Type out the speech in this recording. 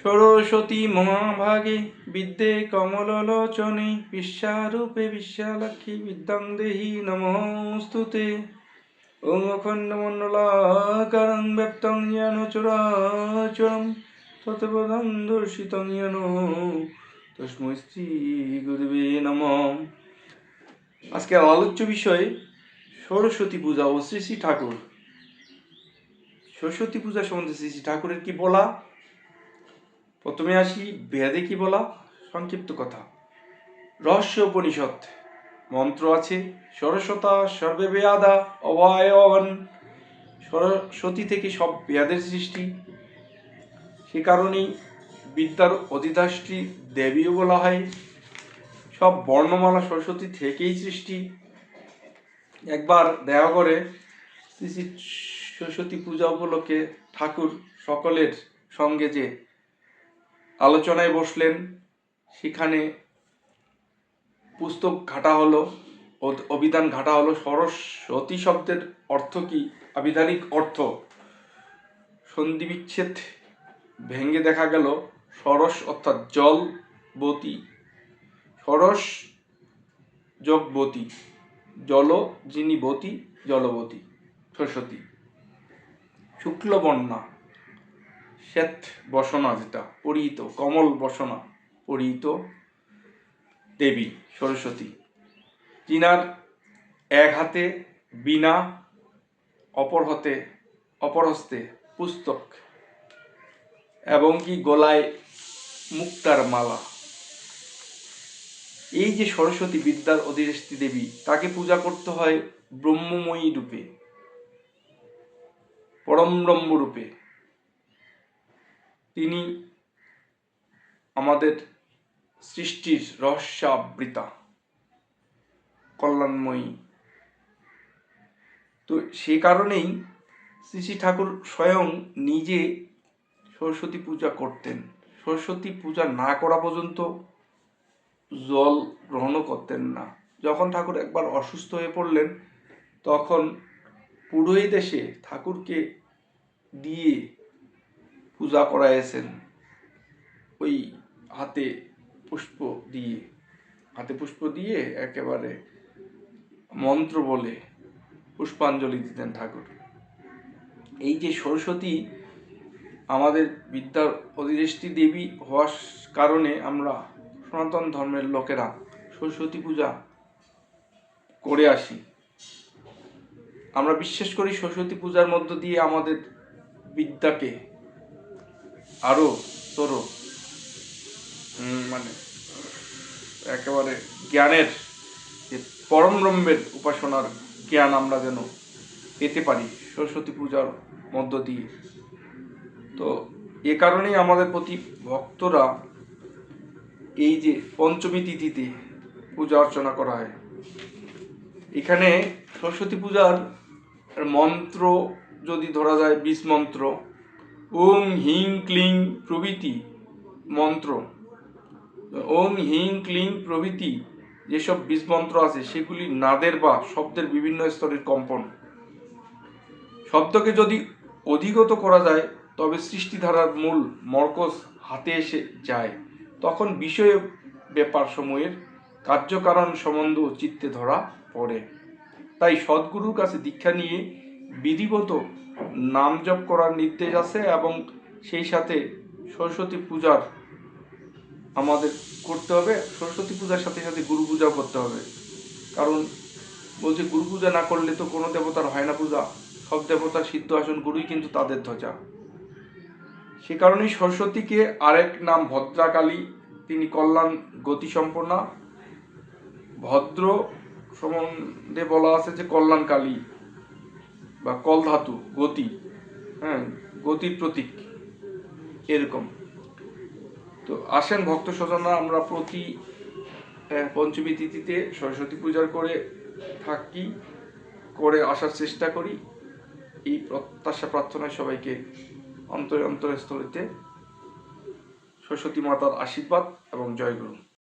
সরস্বতী মহাভাগে বিদ্যে কমললোচনে বিশ্বারূপে বিশ্বালক্ষ্মী বিদ্যাং দেহি নমস্তুতে। ওম অখণ্ডমণ্ডলাকারং ব্যপ্তং জ্ঞান চরাচরম তৎপদং দর্শিতং জ্ঞান তস্मै শ্রী গুরুবে নমঃ। আজকে আলোচ্য বিষয় সরস্বতী পূজা ও শ্রী শ্রী ঠাকুর। সরস্বতী পূজা সম্বন্ধে শ্রী শ্রী ঠাকুরের কি বলা, প্রথমে আসি বেদে কি বলা, সংক্ষিপ্ত কথা। রহস্য উপনিষদ মন্ত্র আছে, সরস্বতা সর্বে বেয়াদা অবায়ন। সরস্বতী থেকে সব বেদের সৃষ্টি, সে কারণেই বিদ্যার অধিষ্ঠাত্রী দেবীও বলা হয়। সব বর্ণমালা সরস্বতী থেকেই সৃষ্টি। একবার দেখা করে শ্রী শ্রী সরস্বতী পূজা উপলক্ষে ঠাকুর সকলের সঙ্গে যে আলোচনায় বসলেন, সেখানে পুস্তক ঘাটা হলো, অভিধান ঘাটা হলো। সরস্বতী শব্দের অর্থ কি, আবিধানিক অর্থ সন্ধি বিচ্ছেদ ভেঙে দেখা গেল সরস অর্থাৎ জলবতী, সরস যোগবতী, জল যিনি বতী, জলবতী সরস্বতী। শুক্লবর্ণা শ্বেত বসনা, যেটা পরিহিত, কমল বসনা পরিহিত দেবী সরস্বতী, যিনার এক হাতে বীণা, অপর হস্তে পুস্তক এবং কি গলায় মুক্তার মালা। এই যে সরস্বতী বিদ্যার অধিষ্ঠাত্রী দেবী, তাকে পূজা করতে হয় ব্রহ্মময়ী রূপে, পরম ব্রহ্ম রূপে। তিনি আমাদের সৃষ্টির রহস্যাবৃতা, কল্যাণময়ী। তো সে কারণেই শ্রী শ্রী ঠাকুর স্বয়ং নিজে সরস্বতী পূজা করতেন। সরস্বতী পূজা না করা পর্যন্ত জল গ্রহণও করতেন না। যখন ঠাকুর একবার অসুস্থ হয়ে পড়লেন, তখন পুরোহিত এসে ঠাকুরকে দিয়ে পূজা করাইয়েছেন। ওই হাতে পুষ্প দিয়ে একেবারে মন্ত্র বলে পুষ্পাঞ্জলি দিতেন ঠাকুর। এই যে সরস্বতী আমাদের বিদ্যার অধিষ্ঠাত্রী দেবী হওয়ার কারণে আমরা সনাতন ধর্মের লোকেরা সরস্বতী পূজা করে আসি। আমরা বিশ্বাস করি সরস্বতী পূজার মধ্য দিয়ে আমাদের বিদ্যাকে আরো একেবারে জ্ঞানের, যে পরম ব্রহ্মের উপাসনার জ্ঞান আমরা যেন পেতে পারি সরস্বতী পূজার মধ্য দিয়ে। তো এ কারণেই আমাদের প্রতি ভক্তরা এই যে পঞ্চমী তিথিতে পূজা অর্চনা করা হয়। এখানে সরস্বতী পূজার মন্ত্র যদি ধরা যায়, 20 মন্ত্র, ওং হিং ক্লিং প্রভৃতি মন্ত্র, ওং হিং ক্লিং প্রভৃতি যেসব 20 মন্ত্র আছে, সেগুলি নাদের বা শব্দের বিভিন্ন স্তরের কম্পন। শব্দকে যদি অধিগত করা যায়, তবে সৃষ্টিধারার মূল মর্কজ হাতে এসে যায়। তখন বিষয় ব্যাপার সমূহের কার্যকারণ সম্বন্ধ চিত্তে ধরা পড়ে। তাই সদ্গুরুর কাছে দীক্ষা নিয়ে বিধিবত নাম জপ করার নির্দেশ আছে, এবং সেই সাথে সরস্বতী পূজার আমাদের করতে হবে। সরস্বতী পূজার সাথে সাথে গুরু পূজাও করতে হবে। কারণ বলছে, গুরু পূজা না করলে তো কোনো দেবতার হয় না পূজা। সব দেবতার সিদ্ধ আসন গুরুই কিন্তু তাদের ধ্বজা। সে কারণেই সরস্বতীকে আরেক নাম ভদ্রাকালী। তিনি কল্যাণ গতি সম্পন্না। ভদ্র সম্বন্ধে বলা আছে যে কল্যাণ কালী বা কল ধাতু, গতি, গতির প্রতীক, এরকম। তো আসেন ভক্ত স্বজনরা, আমরা প্রতি পঞ্চমী তিথিতে সরস্বতী পূজার করে আসার চেষ্টা করি। এই প্রত্যাশা প্রার্থনায় সবাইকে অন্তরে স্থলিতে সরস্বতী মাতার আশীর্বাদ এবং জয়গুরু।